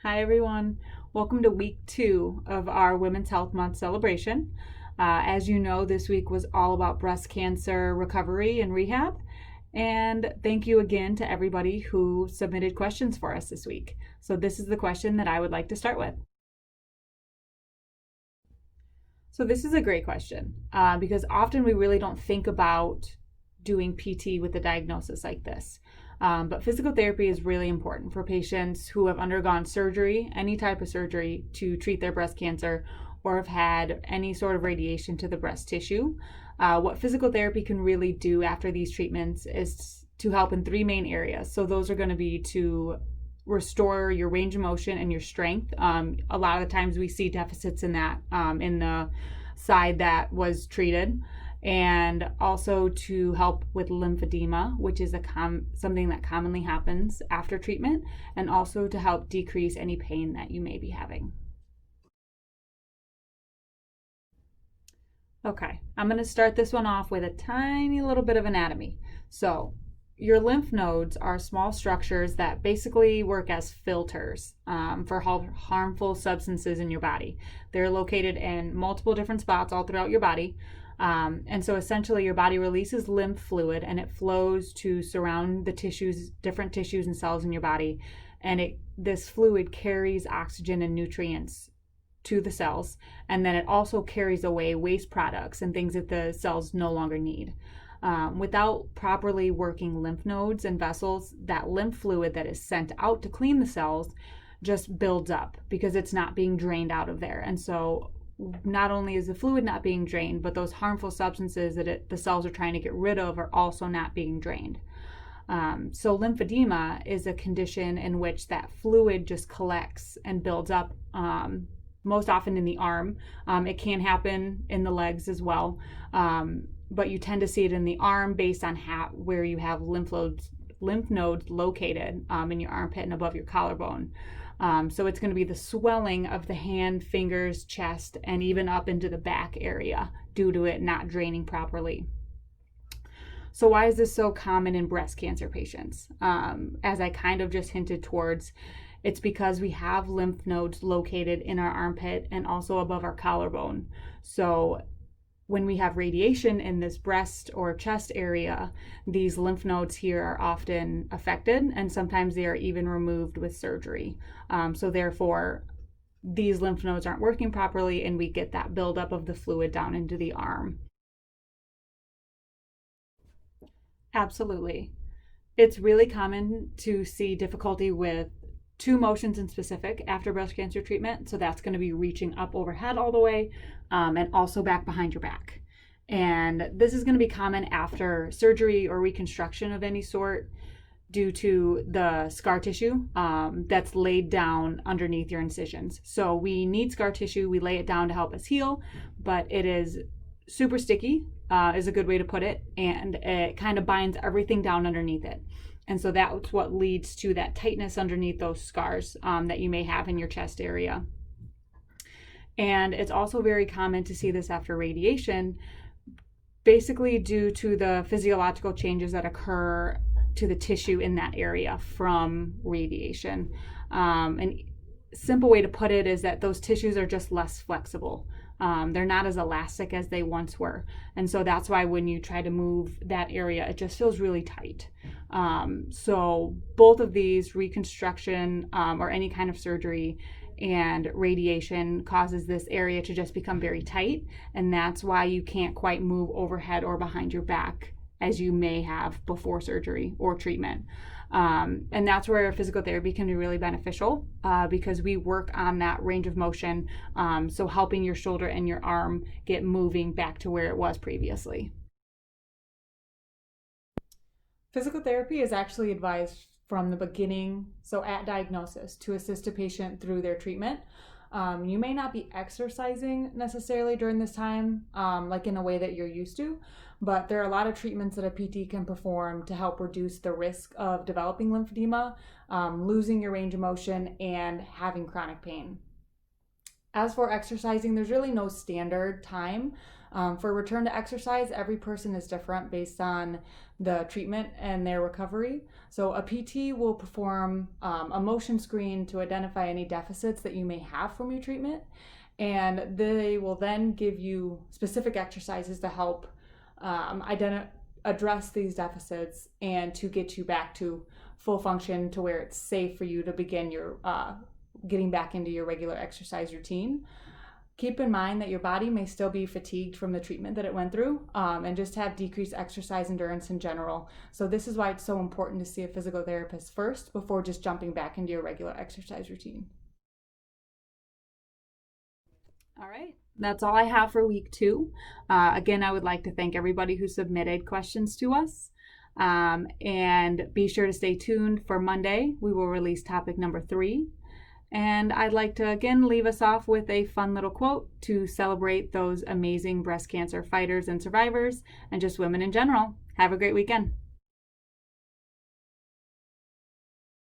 Hi, everyone. Welcome to week 2 of our Women's Health Month celebration. As you know, this week was all about breast cancer recovery and rehab. And thank you again to everybody who submitted questions for us this week. So, this is the question that I would like to start with. So, this is a great question because often we really don't think about doing PT with a diagnosis like this. But physical therapy is really important for patients who have undergone surgery, any type of surgery to treat their breast cancer, or have had any sort of radiation to the breast tissue. What physical therapy can really do after these treatments is to help in 3 main areas. So those are going to be to restore your range of motion and your strength. A lot of the times we see deficits in that in the side that was treated, and also to help with lymphedema, which is something that commonly happens after treatment, and also to help decrease any pain that you may be having. Okay, I'm going to start this one off with a tiny little bit of anatomy. So, your lymph nodes are small structures that basically work as filters for harmful substances in your body. They're located in multiple different spots all throughout your body. And so essentially your body releases lymph fluid and it flows to surround the tissues, different tissues and cells in your body. And this fluid carries oxygen and nutrients to the cells. And then it also carries away waste products and things that the cells no longer need. Without properly working lymph nodes and vessels, that lymph fluid that is sent out to clean the cells just builds up because it's not being drained out of there. And so not only is the fluid not being drained, but those harmful substances that the cells are trying to get rid of are also not being drained. So lymphedema is a condition in which that fluid just collects and builds up, most often in the arm. It can happen in the legs as well, but you tend to see it in the arm based on where you have lymph nodes located in your armpit and above your collarbone. So it's going to be the swelling of the hand, fingers, chest, and even up into the back area due to it not draining properly. So why is this so common in breast cancer patients? As I kind of just hinted towards, it's because we have lymph nodes located in our armpit and also above our collarbone. So when we have radiation in this breast or chest area, these lymph nodes here are often affected, and sometimes they are even removed with surgery. So therefore, these lymph nodes aren't working properly, and we get that buildup of the fluid down into the arm. Absolutely. It's really common to see difficulty with 2 motions in specific after breast cancer treatment. So that's going to be reaching up overhead all the way and also back behind your back. And this is going to be common after surgery or reconstruction of any sort due to the scar tissue that's laid down underneath your incisions. So we need scar tissue, we lay it down to help us heal, but it is super sticky, is a good way to put it, and it kind of binds everything down underneath it. And so that's what leads to that tightness underneath those scars that you may have in your chest area. And it's also very common to see this after radiation, basically due to the physiological changes that occur to the tissue in that area from radiation. And simple way to put it is that those tissues are just less flexible. They're not as elastic as they once were. And so that's why when you try to move that area, it just feels really tight. So both of these, reconstruction or any kind of surgery and radiation, causes this area to just become very tight. And that's why you can't quite move overhead or behind your back as you may have before surgery or treatment. And that's where physical therapy can be really beneficial because we work on that range of motion, so helping your shoulder and your arm get moving back to where it was previously. Physical therapy is actually advised from the beginning, so at diagnosis, to assist a patient through their treatment. You may not be exercising necessarily during this time, like in a way that you're used to, but there are a lot of treatments that a PT can perform to help reduce the risk of developing lymphedema, losing your range of motion, and having chronic pain. As for exercising, there's really no standard time For return to exercise, every person is different based on the treatment and their recovery. So a PT will perform a motion screen to identify any deficits that you may have from your treatment, and they will then give you specific exercises to help address these deficits and to get you back to full function, to where it's safe for you to begin your getting back into your regular exercise routine. Keep in mind that your body may still be fatigued from the treatment that it went through, and just have decreased exercise endurance in general. So this is why it's so important to see a physical therapist first before just jumping back into your regular exercise routine. All right, that's all I have for week 2. Again, I would like to thank everybody who submitted questions to us. And be sure to stay tuned for Monday. We will release topic number 3. And I'd like to again leave us off with a fun little quote to celebrate those amazing breast cancer fighters and survivors, and just women in general. Have a great weekend.